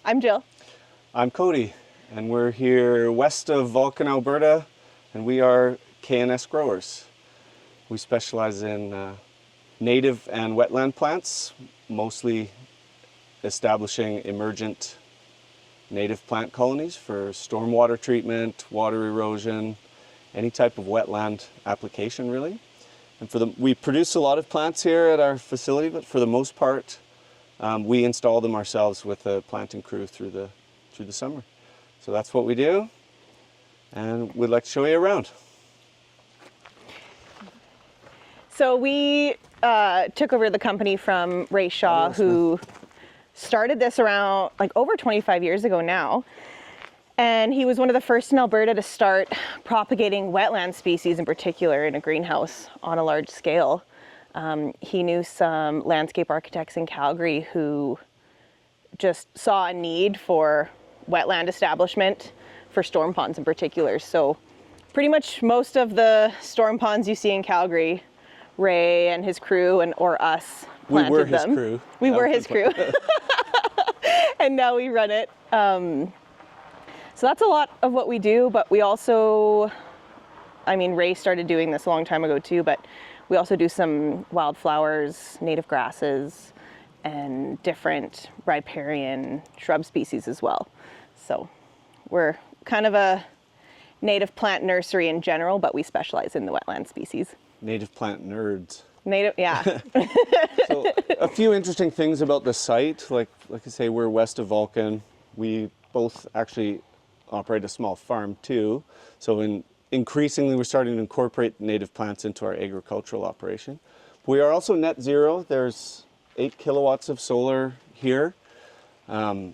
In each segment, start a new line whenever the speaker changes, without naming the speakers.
I'm Jill.
I'm Cody, and we're here west of Vulcan, Alberta, and we are K&S Growers. We specialize in native and wetland plants, mostly establishing emergent native plant colonies for stormwater treatment, water erosion, any type of wetland application really. And we produce a lot of plants here at our facility, but for the most part, we install them ourselves with a planting crew through the summer. So that's what we do, and we'd like to show you around.
So we took over the company from Ray Shaw, who started this around like over 25 years ago now. And he was one of the first in Alberta to start propagating wetland species in particular in a greenhouse on a large scale. He knew some landscape architects in Calgary who just saw a need for wetland establishment for storm ponds in particular. So pretty much most of the storm ponds you see in Calgary, Ray and his crew or us planted them.
We were his crew.
We were his crew. And now we run it. So that's a lot of what we do, but we also, I mean, Ray started doing this a long time ago too, but we also do some wildflowers, native grasses, and different riparian shrub species as well. So we're kind of a native plant nursery in general, but we specialize in the wetland species.
Native plant nerds.
Native, yeah.
So a few interesting things about the site, like I say, we're west of Vulcan. We both actually operate a small farm too. So increasingly we're starting to incorporate native plants into our agricultural operation. We are also net zero. There's 8 kilowatts of solar here. So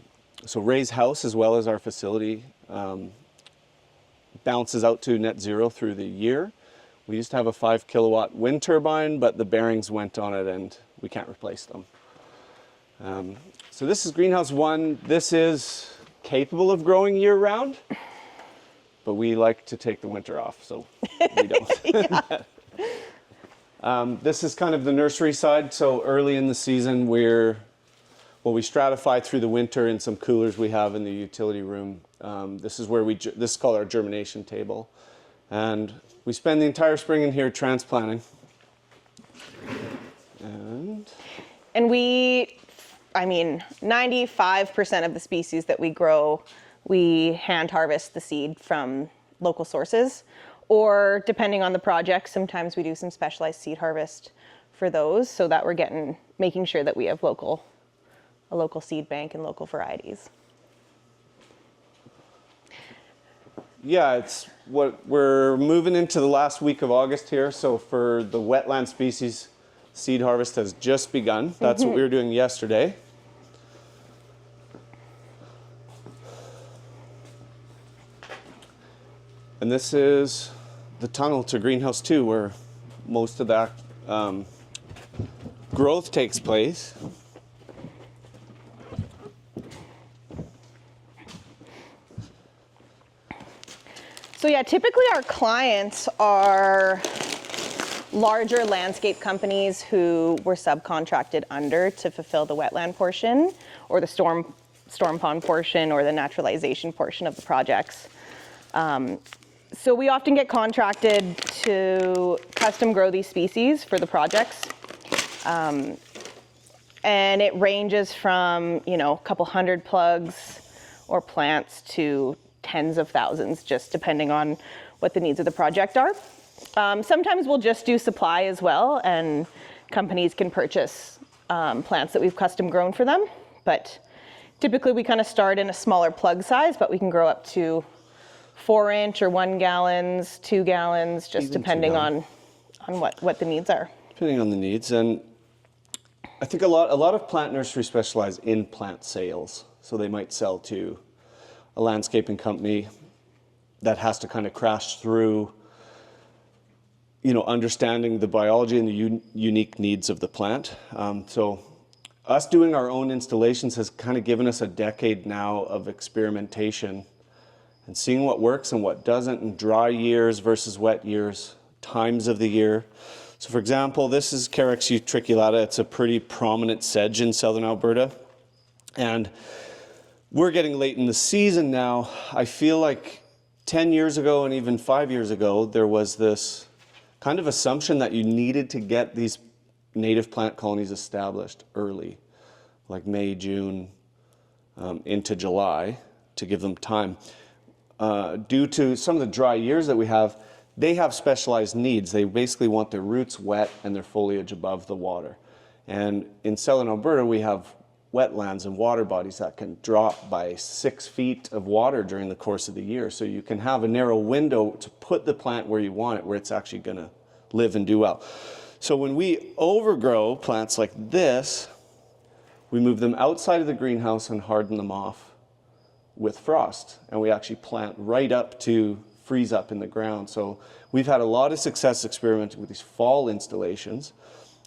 Ray's house as well as our facility balances out to net zero through the year. We used to have a 5 kilowatt wind turbine, but the bearings went on it and we can't replace them. So this is greenhouse 1. This is capable of growing year round, but we like to take the winter off, so we don't. This is kind of the nursery side. So early in the season, we stratify through the winter in some coolers we have in the utility room. This is where this is called our germination table. And we spend the entire spring in here transplanting. And we, I mean, 95% of the species that we grow, we hand harvest the seed from local sources, or depending on the project, sometimes we do some specialized seed harvest for those, so that we're making sure that we have a local seed bank and local varieties. Yeah, we're moving into the last week of August here, so for the wetland species, seed harvest has just begun. That's what we were doing yesterday. And this is the tunnel to greenhouse 2, where most of that growth takes place.
So yeah, typically our clients are larger landscape companies who were subcontracted under to fulfill the wetland portion or the storm pond portion or the naturalization portion of the projects. So we often get contracted to custom grow these species for the projects. And it ranges from, a couple hundred plugs or plants to tens of thousands, just depending on what the needs of the project are. Sometimes we'll just do supply as well, and companies can purchase plants that we've custom grown for them. But typically we kind of start in a smaller plug size, but we can grow up to 4-inch or 1 gallons, 2 gallons, just even depending on what the needs are.
Depending on the needs. And I think a lot of plant nurseries specialize in plant sales. So they might sell to a landscaping company that has to kind of crash through, understanding the biology and the unique needs of the plant. So us doing our own installations has kind of given us a decade now of experimentation and seeing what works and what doesn't in dry years versus wet years, times of the year. So for example, this is Carex utriculata. It's a pretty prominent sedge in southern Alberta. And we're getting late in the season now. I feel like 10 years ago and even 5 years ago, there was this kind of assumption that you needed to get these native plant colonies established early, like May, June, into July, to give them time. Due to some of the dry years that we have, they have specialized needs. They basically want their roots wet and their foliage above the water. And in southern Alberta, we have wetlands and water bodies that can drop by 6 feet of water during the course of the year. So you can have a narrow window to put the plant where you want it, where it's actually going to live and do well. So when we overgrow plants like this, we move them outside of the greenhouse and harden them off with frost. And we actually plant right up to freeze up in the ground. So we've had a lot of success experimenting with these fall installations,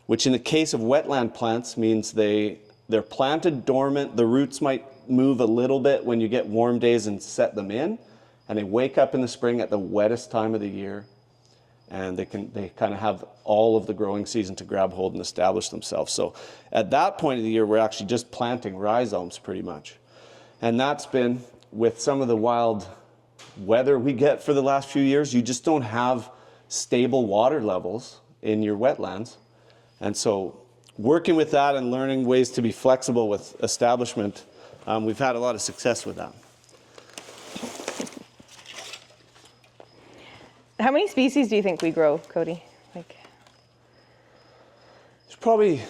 which in the case of wetland plants means they're planted dormant. The roots might move a little bit when you get warm days and set them in, and they wake up in the spring at the wettest time of the year, and they kind of have all of the growing season to grab hold and establish themselves. So at that point of the year, we're actually just planting rhizomes pretty much. And that's been, with some of the wild weather we get for the last few years, you just don't have stable water levels in your wetlands. And so working with that and learning ways to be flexible with establishment, we've had a lot of success with that.
How many species do you think we grow, Cody?
There's probably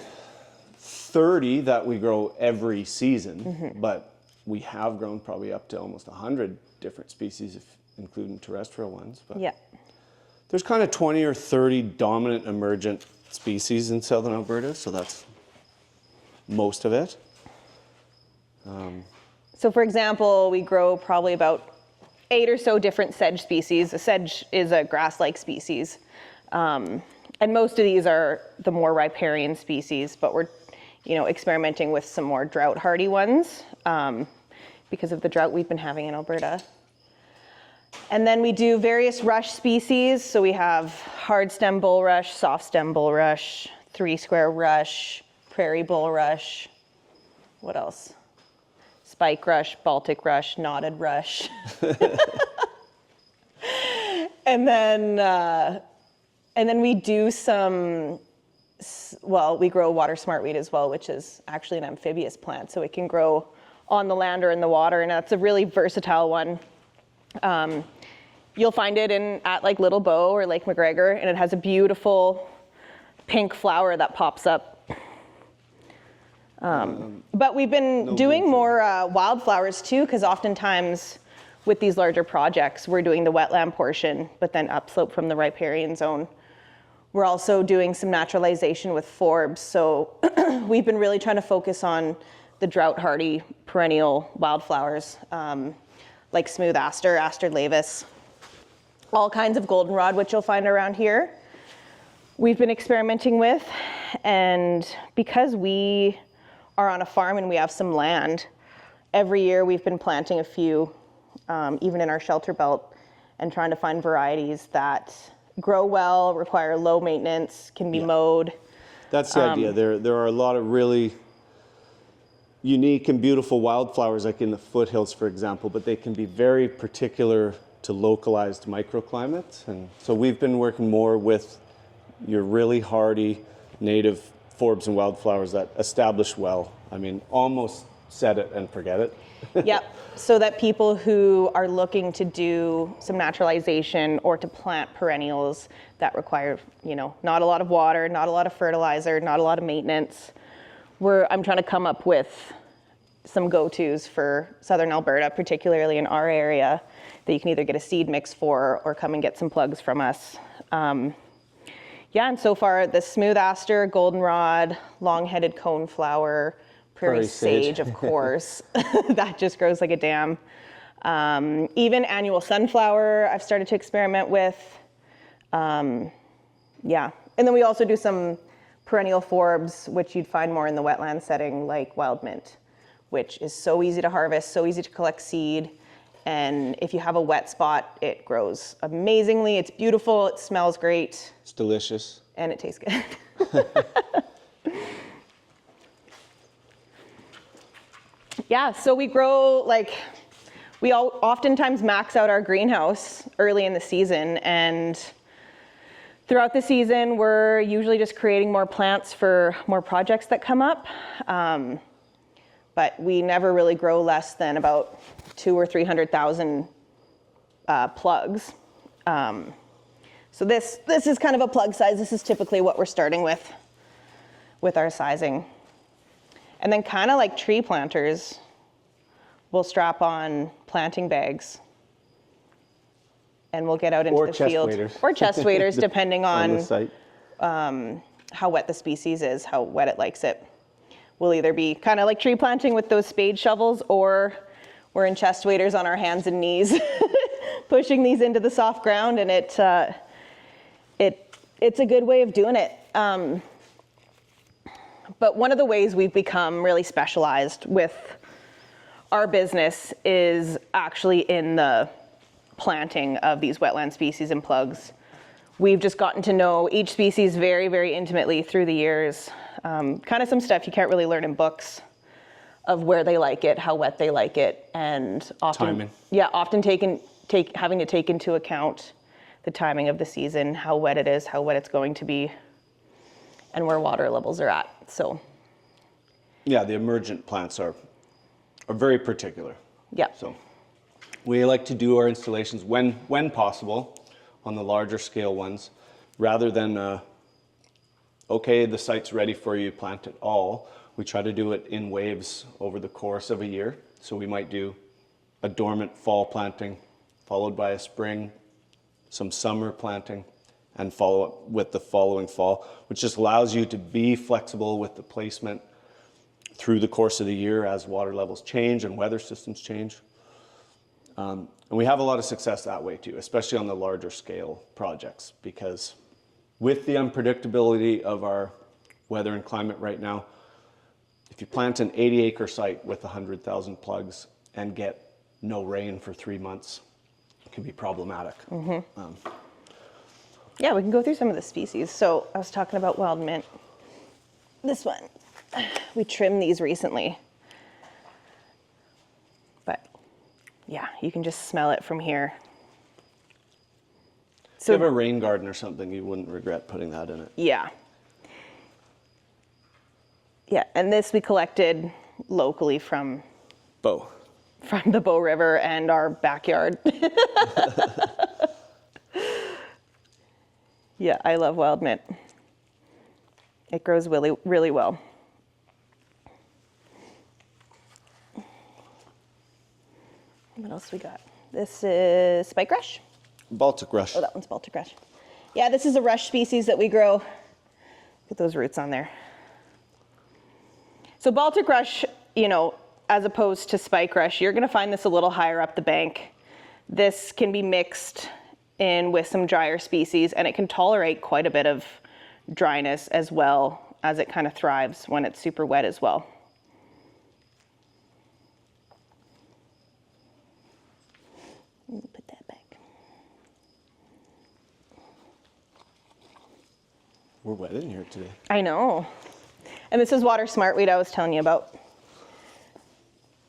30 that we grow every season, but we have grown probably up to almost 100 different species, including terrestrial ones. But
yeah.
There's kind of 20 or 30 dominant emergent species in southern Alberta, so that's most of it.
So for example, we grow probably about 8 or so different sedge species. A sedge is a grass-like species. And most of these are the more riparian species, but we're experimenting with some more drought-hardy ones because of the drought we've been having in Alberta. And then we do various rush species. So we have hard stem bulrush, soft stem bulrush, 3-square rush, prairie bulrush. What else? Spike rush, Baltic rush, knotted rush. And then we do some, well, we grow water smartweed as well, which is actually an amphibious plant. So it can grow on the land or in the water, and that's a really versatile one. You'll find it at like Little Bow or Lake McGregor, and it has a beautiful pink flower that pops up. But we've been doing more wildflowers too, because oftentimes with these larger projects, we're doing the wetland portion, but then upslope from the riparian zone. We're also doing some naturalization with forbs. So we've been really trying to focus on the drought-hardy perennial wildflowers, like smooth aster, aster laevis, all kinds of goldenrod, which you'll find around here. We've been experimenting with, and because we are on a farm and we have some land, every year we've been planting a few, even in our shelter belt, and trying to find varieties that grow well, require low maintenance, can be mowed.
That's the idea. There are a lot of really unique and beautiful wildflowers, like in the foothills, for example, but they can be very particular to localized microclimates. And so we've been working more with your really hardy native forbs and wildflowers that establish well. I mean, almost set it and forget it.
Yep, so that people who are looking to do some naturalization or to plant perennials that require, not a lot of water, not a lot of fertilizer, not a lot of maintenance, I'm trying to come up with some go-tos for southern Alberta, particularly in our area, that you can either get a seed mix for or come and get some plugs from us. And so far, the smooth aster, goldenrod, long-headed coneflower, prairie sage, of course. That just grows like a dam. Even annual sunflower, I've started to experiment with. And then we also do some perennial forbs, which you'd find more in the wetland setting, like wild mint, which is so easy to harvest, so easy to collect seed. And if you have a wet spot, it grows amazingly. It's beautiful, it smells great.
It's delicious.
And it tastes good. Yeah, so we grow, like, we oftentimes max out our greenhouse early in the season, and throughout the season, we're usually just creating more plants for more projects that come up. But we never really grow less than about 200,000 or 300,000 plugs. So this is kind of a plug size. This is typically what we're starting with our sizing. And then kind of like tree planters, we'll strap on planting bags and we'll get out into the field. Or chest waders, depending on
the site.
How wet the species is, how wet it likes it. We'll either be kind of like tree planting with those spade shovels, or we're in chest waders on our hands and knees, pushing these into the soft ground, and it's a good way of doing it. But one of the ways we've become really specialized with our business is actually in the planting of these wetland species and plugs. We've just gotten to know each species very, very intimately through the years. Kind of some stuff you can't really learn in books, of where they like it, how wet they like it, and often,
timing.
Yeah, often having to take into account the timing of the season, how wet it is, how wet it's going to be, and where water levels are at. So,
yeah, the emergent plants are very particular.
yeah.
So we like to do our installations when possible on the larger scale ones, rather than okay, the site's ready for you, plant it all. We try to do it in waves over the course of a year. So we might do a dormant fall planting, followed by a spring, some summer planting, and follow up with the following fall, which just allows you to be flexible with the placement through the course of the year as water levels change and weather systems change. And we have a lot of success that way too, especially on the larger scale projects, because with the unpredictability of our weather and climate right now, if you plant an 80-acre site with 100,000 plugs and get no rain for 3 months, it can be problematic. Mm-hmm.
Yeah, we can go through some of the species. So I was talking about wild mint. This one, we trimmed these recently. But yeah, you can just smell it from here.
So if you have a rain garden or something, you wouldn't regret putting that in it.
Yeah. Yeah, and this we collected locally from the Bow River and our backyard. Yeah, I love wild mint. It grows really, really well. What else we got? This is spike rush.
Baltic rush.
Oh, that one's Baltic rush. Yeah, this is a rush species that we grow. Put those roots on there. So Baltic rush, as opposed to spike rush, you're gonna find this a little higher up the bank. This can be mixed in with some drier species, and it can tolerate quite a bit of dryness, as well as it kind of thrives when it's super wet as well. Put that back.
We're wet in here today.
I know. And this is water smartweed I was telling you about.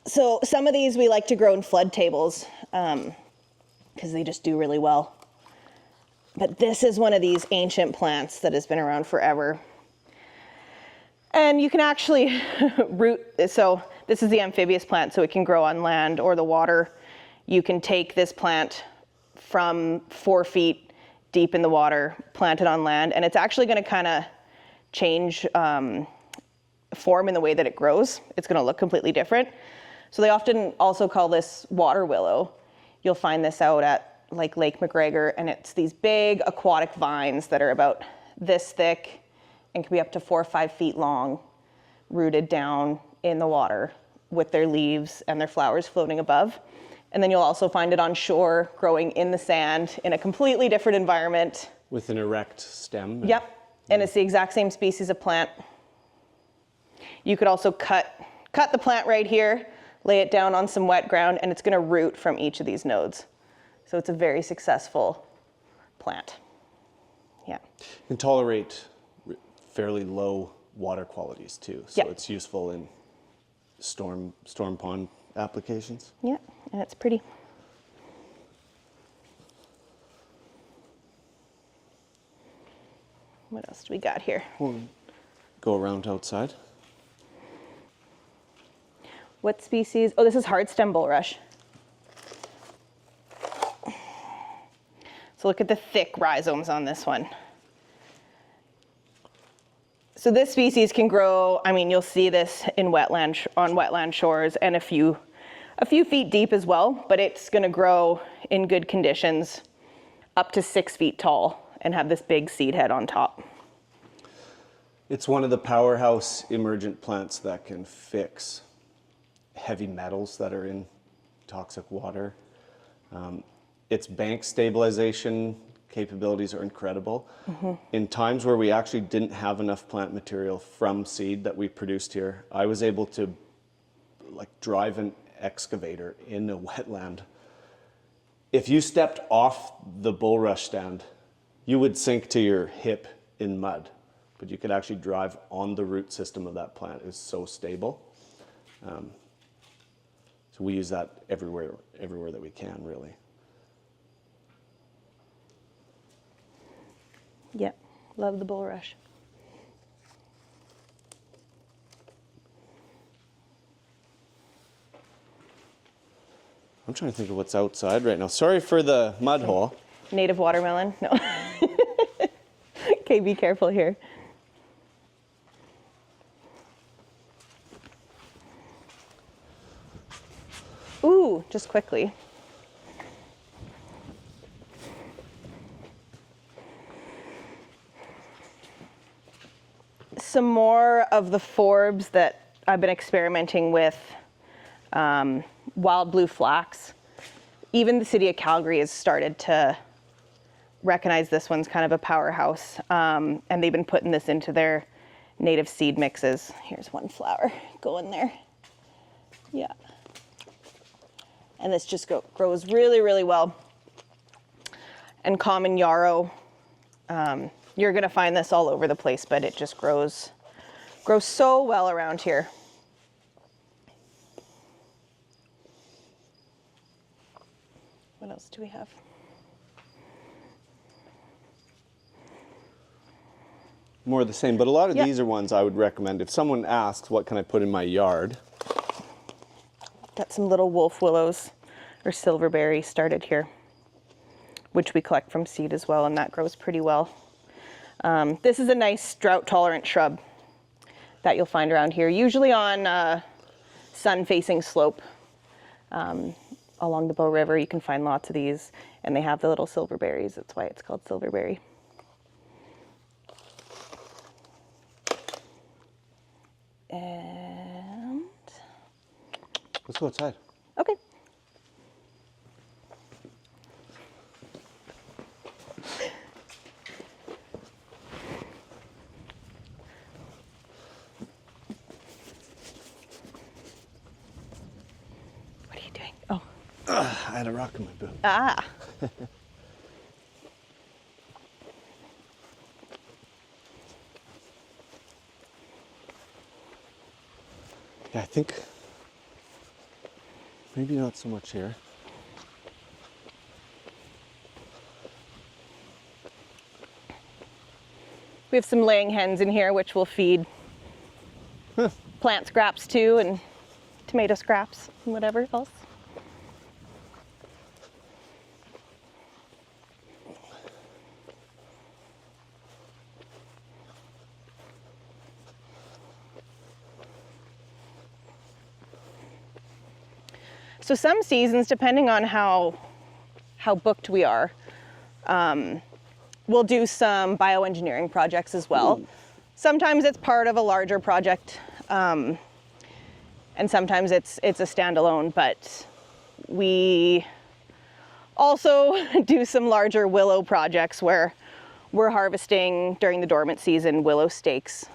So some of these we like to grow in flood tables because they just do really well. But this is one of these ancient plants that has been around forever. And you can actually root, so this is the amphibious plant, so it can grow on land or the water. You can take this plant from 4 feet deep in the water, plant it on land, and it's actually gonna kind of change form in the way that it grows. It's gonna look completely different. So they often also call this water willow. You'll find this out at like Lake McGregor, and it's these big aquatic vines that are about this thick and can be up to 4 or 5 feet long, rooted down in the water with their leaves and their flowers floating above. And then you'll also find it on shore, growing in the sand in a completely different environment.
With an erect stem.
Yep, and it's the exact same species of plant. You could also cut the plant right here, lay it down on some wet ground, and it's gonna root from each of these nodes. So it's a very successful plant. Yeah.
It can tolerate fairly low water qualities too. So
Yep.
it's useful in storm pond applications.
Yeah, and it's pretty. What else do we got here?
We'll go around outside.
What species? Oh, this is hardstem bulrush. So look at the thick rhizomes on this one. So this species can grow, I mean, you'll see this in on wetland shores and a few feet deep as well, but it's gonna grow in good conditions up to 6 feet tall and have this big seed head on top.
It's one of the powerhouse emergent plants that can fix heavy metals that are in toxic water. Its bank stabilization capabilities are incredible. In times where we actually didn't have enough plant material from seed that we produced here, I was able to drive an excavator in a wetland. If you stepped off the bulrush stand, you would sink to your hip in mud, but you could actually drive on the root system of that plant. It was so stable. So we use that everywhere that we can, really.
Yep, love the bulrush.
I'm trying to think of what's outside right now. Sorry for the mud hole.
Native watermelon, no. Okay, be careful here. Ooh, just quickly. Some more of the forbs that I've been experimenting with, wild blue flax. Even the city of Calgary has started to recognize this one's kind of a powerhouse, and they've been putting this into their native seed mixes. Here's one flower going there. Yeah. And this just grows really, really well. And common yarrow, you're gonna find this all over the place, but it just grows so well around here. What else do we have?
More of the same, but a lot of these are ones I would recommend. If someone asks, what can I put in my yard?
Got some little wolf willows or silverberry started here, which we collect from seed as well, and that grows pretty well. This is a nice drought-tolerant shrub that you'll find around here, usually on sun-facing slope. Along the Bow River, you can find lots of these, and they have the little silverberries. That's why it's called silverberry. And
let's go outside.
Okay. What are you doing? Oh.
I had a rock in my boot.
Ah.
Yeah, I think maybe not so much here.
We have some laying hens in here, which will feed plant scraps too, and tomato scraps and whatever else. So some seasons, depending on how booked we are, we'll do some bioengineering projects as well. Ooh. Sometimes it's part of a larger project, and sometimes it's a standalone, but we also do some larger willow projects where we're harvesting during the dormant season willow stakes.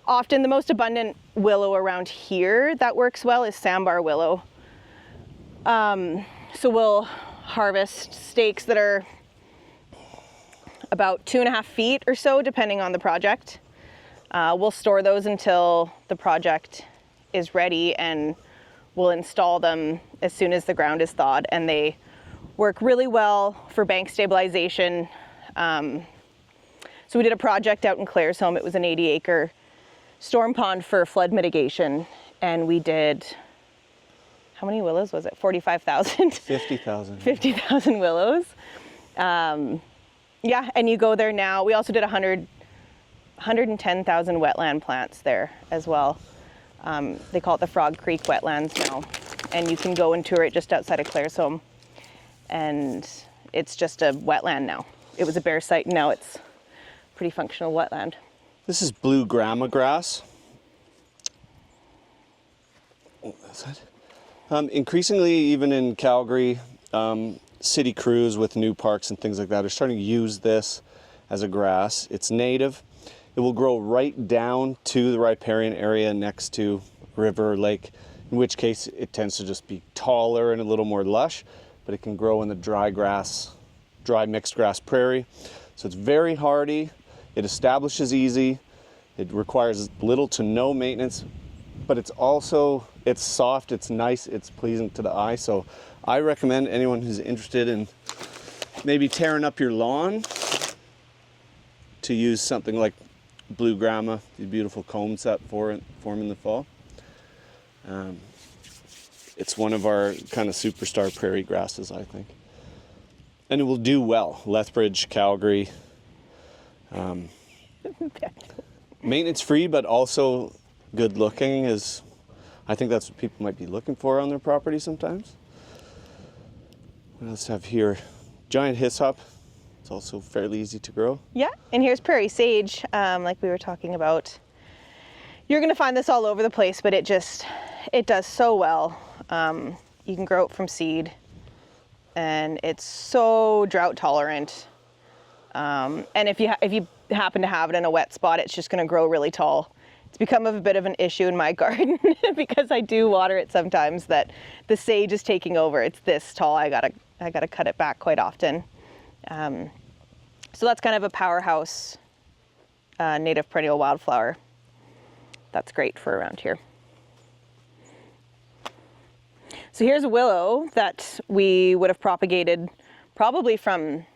Often the most abundant willow around here that works well is sambar willow. So we'll harvest stakes that are about 2.5 feet or so, depending on the project. We'll store those until the project is ready, and we'll install them as soon as the ground is thawed, and they work really well for bank stabilization. So we did a project out in Claire's home. It was an 80-acre storm pond for flood mitigation, and we did, how many willows was it? 45,000?
50,000.
50,000 willows. Yeah, and you go there now. We also did 110,000 wetland plants there as well. They call it the Frog Creek Wetlands now, and you can go and tour it just outside of Claire's home. And it's just a wetland now. It was a bare site, and now it's pretty functional wetland.
This is blue grama grass. Oh, that's it. Increasingly, even in Calgary, city crews with new parks and things like that are starting to use this as a grass. It's native. It will grow right down to the riparian area next to river or lake, in which case it tends to just be taller and a little more lush, but it can grow in the dry mixed grass prairie. So it's very hardy. It establishes easy. It requires little to no maintenance, but it's soft, it's nice, it's pleasing to the eye. So I recommend anyone who's interested in maybe tearing up your lawn to use something like blue grama, these beautiful combs that form in the fall. It's one of our kind of superstar prairie grasses, I think. And it will do well. Lethbridge, Calgary. Maintenance free, but also good looking I think that's what people might be looking for on their property sometimes. What else do I have here? Giant hyssop. It's also fairly easy to grow.
Yeah, and here's prairie sage, like we were talking about. You're gonna find this all over the place, but it does so well. You can grow it from seed, and it's so drought tolerant. And if you happen to have it in a wet spot, it's just gonna grow really tall. It's become a bit of an issue in my garden because I do water it sometimes, that the sage is taking over. It's this tall. I gotta cut it back quite often. So that's kind of a powerhouse native perennial wildflower. That's great for around here. So here's a willow that we would have propagated probably from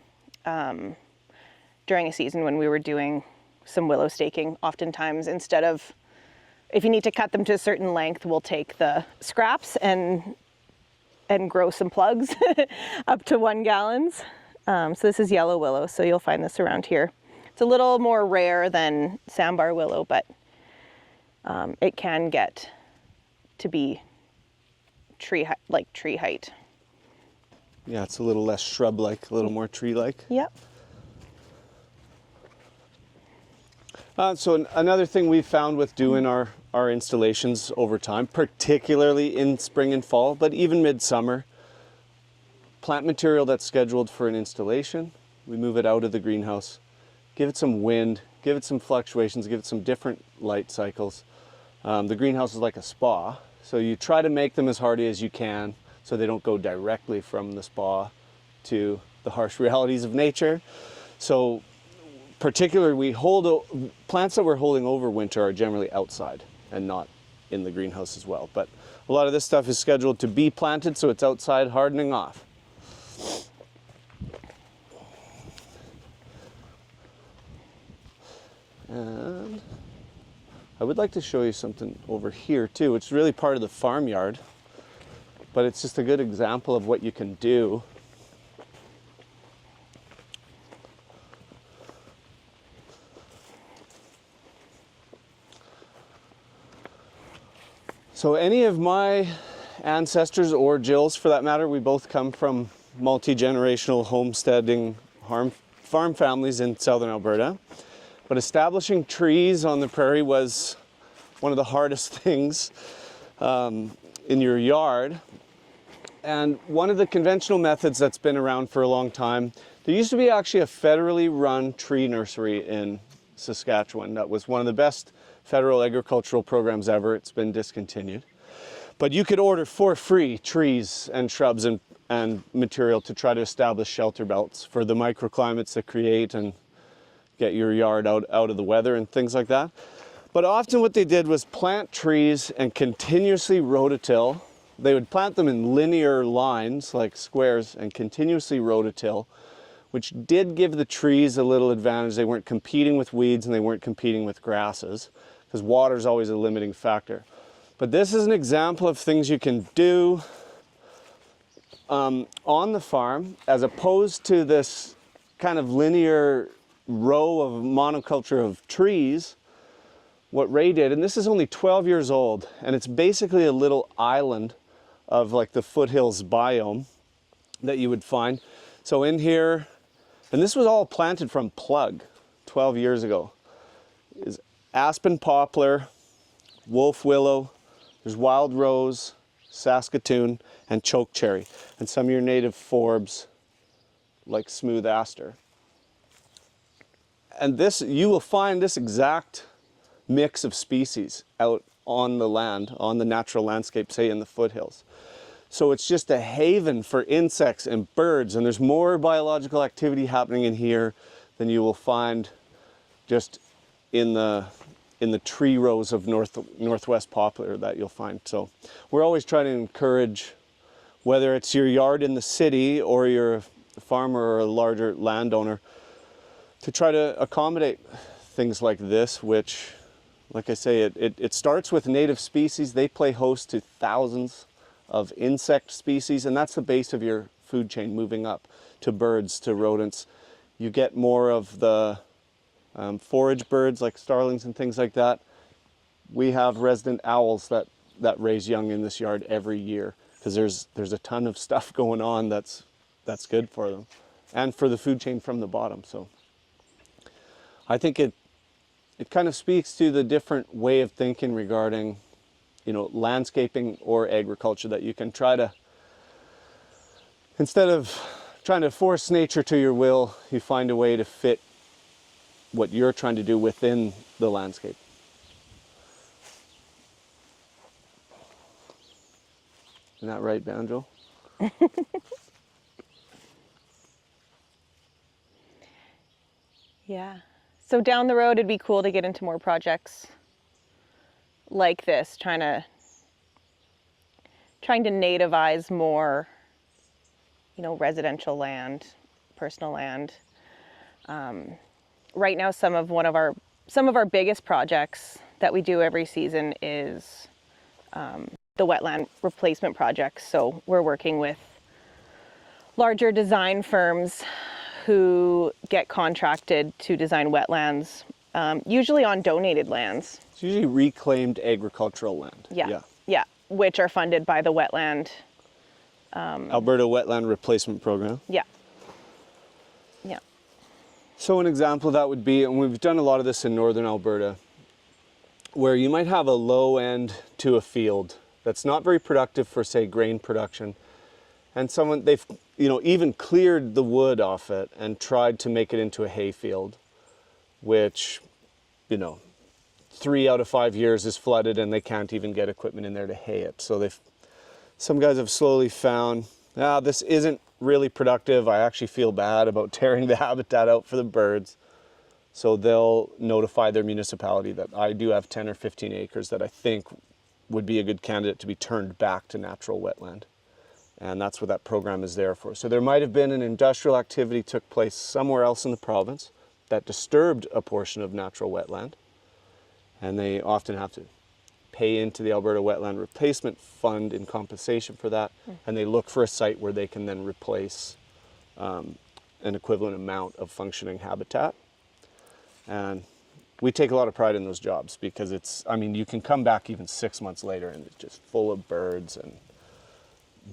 during a season when we were doing some willow staking. Oftentimes, instead of, if you need to cut them to a certain length, we'll take the scraps and grow some plugs up to 1 gallons. So this is yellow willow, so you'll find this around here. It's a little more rare than sambar willow, but it can get to be tree height.
Yeah, it's a little less shrub-like, a little more tree-like.
Yep.
So another thing we've found with doing our installations over time, particularly in spring and fall, but even midsummer, plant material that's scheduled for an installation, we move it out of the greenhouse, give it some wind, give it some fluctuations, give it some different light cycles. The greenhouse is like a spa, so you try to make them as hardy as you can so they don't go directly from the spa to the harsh realities of nature. So particularly, plants that we're holding over winter are generally outside and not in the greenhouse as well. But a lot of this stuff is scheduled to be planted, so it's outside hardening off. And I would like to show you something over here too, which is really part of the farmyard, but it's just a good example of what you can do. So any of my ancestors, or Jill's for that matter, we both come from multi-generational homesteading farm families in southern Alberta. But establishing trees on the prairie was one of the hardest things in your yard. And one of the conventional methods that's been around for a long time, there used to be actually a federally run tree nursery in Saskatchewan that was one of the best federal agricultural programs ever. It's been discontinued. But you could order for free trees and shrubs and material to try to establish shelter belts for the microclimates that create and get your yard out of the weather and things like that. But often what they did was plant trees and continuously rototill. They would plant them in linear lines, like squares, and continuously rototill, which did give the trees a little advantage. They weren't competing with weeds and they weren't competing with grasses, because water is always a limiting factor. But this is an example of things you can do on the farm, as opposed to this kind of linear row of monoculture of trees. What Ray did, and this is only 12 years old, and it's basically a little island of like the foothills biome that you would find. So in here, and this was all planted from plug 12 years ago, is aspen poplar, wolf willow, there's wild rose, Saskatoon, and chokecherry, and some of your native forbs like smooth aster. And this, you will find this exact mix of species out on the land, on the natural landscape, say in the foothills. So it's just a haven for insects and birds, and there's more biological activity happening in here than you will find just in the tree rows of northwest poplar that you'll find. So we're always trying to encourage, whether it's your yard in the city or you're a farmer or a larger landowner, to try to accommodate things like this, which, like I say, it starts with native species. They play host to thousands of insect species, and that's the base of your food chain, moving up to birds, to rodents. You get more of the forage birds like starlings and things like that. We have resident owls that raise young in this yard every year, because there's a ton of stuff going on that's good for them and for the food chain from the bottom. So I think it kind of speaks to the different way of thinking regarding, landscaping or agriculture, that you can try to, instead of trying to force nature to your will, you find a way to fit what you're trying to do within the landscape. Isn't that right, Banjo?
Yeah. So down the road, it'd be cool to get into more projects like this, trying to nativize more, residential land, personal land. Right now, some of our biggest projects that we do every season is the wetland replacement projects. So we're working with larger design firms who get contracted to design wetlands, usually on donated lands.
It's usually reclaimed agricultural land.
Yeah, which are funded by the Wetland.
Alberta Wetland Replacement Program.
Yeah.
So an example of that would be, and we've done a lot of this in northern Alberta, where you might have a low end to a field that's not very productive for, say, grain production, and they've even cleared the wood off it and tried to make it into a hay field, which 3 out of 5 years is flooded and they can't even get equipment in there to hay it. So some guys have slowly found, this isn't really productive. I actually feel bad about tearing the habitat out for the birds. So they'll notify their municipality that I do have 10 or 15 acres that I think would be a good candidate to be turned back to natural wetland. And that's what that program is there for. So there might have been an industrial activity took place somewhere else in the province that disturbed a portion of natural wetland. And they often have to pay into the Alberta Wetland Replacement Fund in compensation for that. And they look for a site where they can then replace an equivalent amount of functioning habitat. And we take a lot of pride in those jobs, because you can come back even 6 months later and it's just full of birds and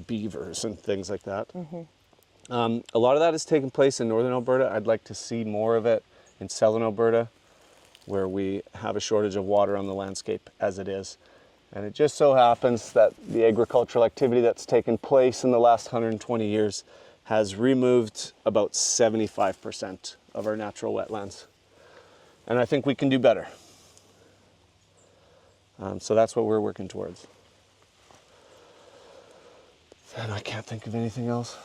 beavers and things like that. A lot of that has taken place in northern Alberta. I'd like to see more of it in southern Alberta, where we have a shortage of water on the landscape as it is. And it just so happens that the agricultural activity that's taken place in the last 120 years has removed about 75% of our natural wetlands. And I think we can do better. So that's what we're working towards. And I can't think of anything else.